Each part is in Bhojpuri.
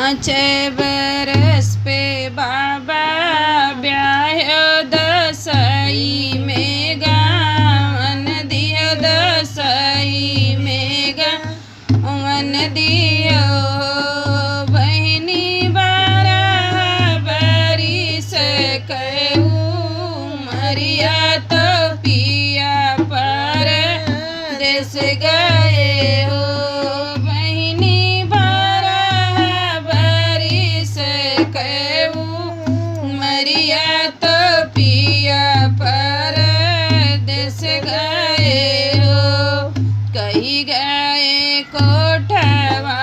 5 बरस पे बाबा ब्याह दसई में गावन दियो दसई में गावन दियो बहनी 12 बरिस कहू मरिया तो पिया पर देश गए हो बहनी 12 बरिस कहू मरिया तो पिया पर देश गए हो कही गए कोठवा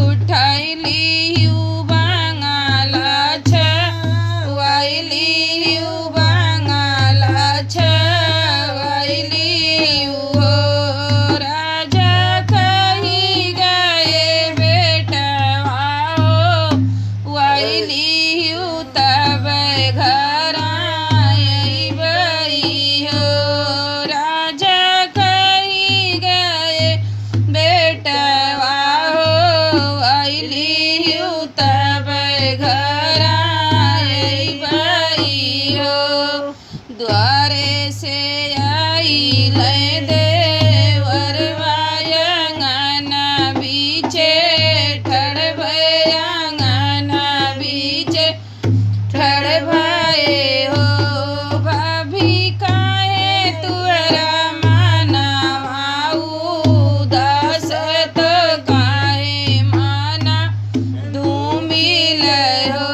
उठैली बांगला छवाइली बांगला छवाइली हो राजा कही गए बेटवा हो वाइली तब घर आइबई हो राजा कही गए बेटवा हो वाइली तब घर आइबई हो द्वारे से आई देवर वायंगना बीचे ठड़ भयंगना बीचे ठड़ भये हो भाभी काहे तुअरा मानवा उदास तो काहे माना धूमिल हो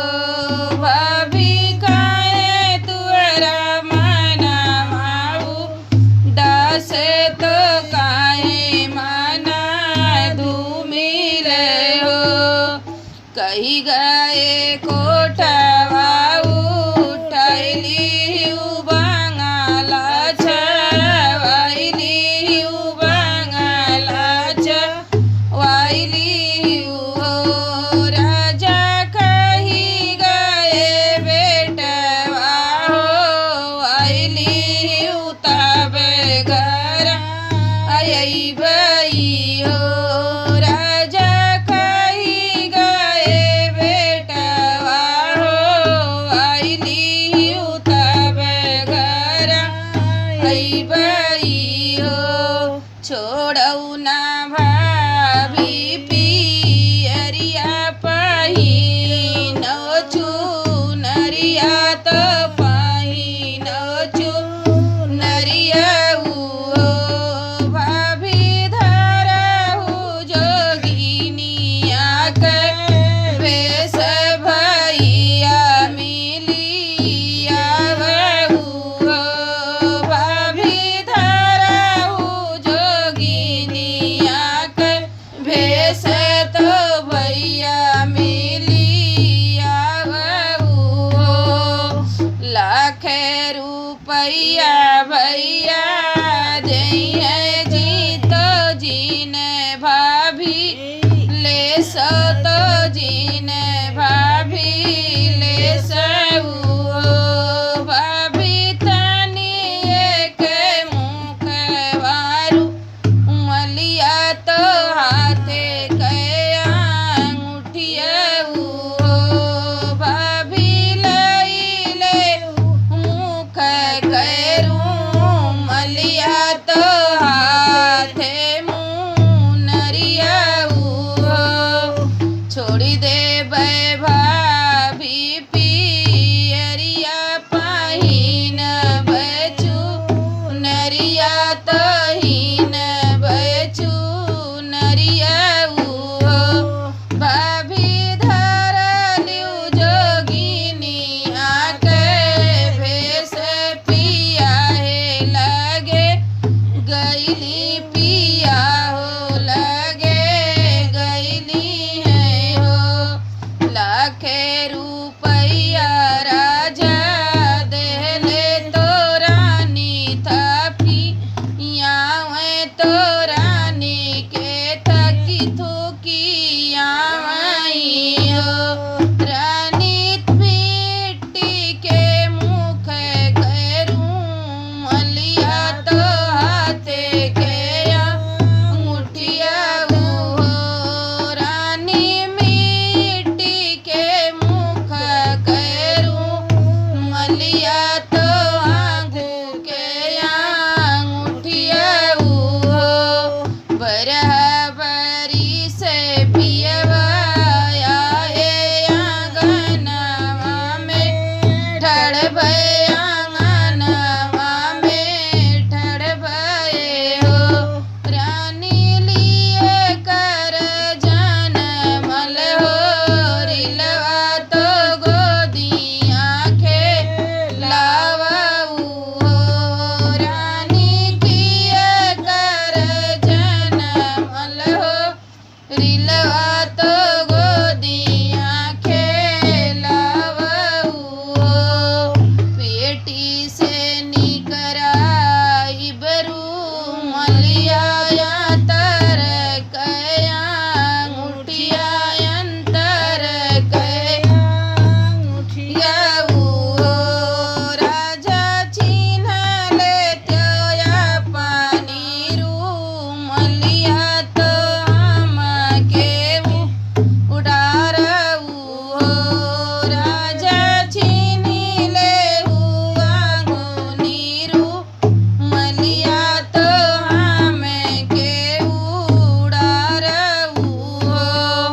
भाभी काहे तुअरा मानवा उदास तो काहे माना धूमिल हो कही गए कोठवा उठैली बांगला छवाइली बांगला छवाइली हो राजा कही गए बेटवा हो आइली तब घर आइबई हो राजा कही गए बेटवा हो आइली तब घर आइबई हो छोड़ऊ ना भाभी पियरिया पहिनो चुनरिया तो पहिनो चुनरिया हो भाभी धरहु जोगिनिया के वेश भैया मिलिया बहू हो भाभी धरहु जोगिनिया के भेष तो भैया मिलिया बहू हो लाख रुपया भैया जइहे जीतो जीने भाभी ले सो तो जीने भाभी ले सऊ हो भाभी तनी एक मुख वारू मलिया तो हाथे के अंगूठिया हो भाभी लैले मुख करू मलिया तो हाथे मुनरिया हो छोड़ी दे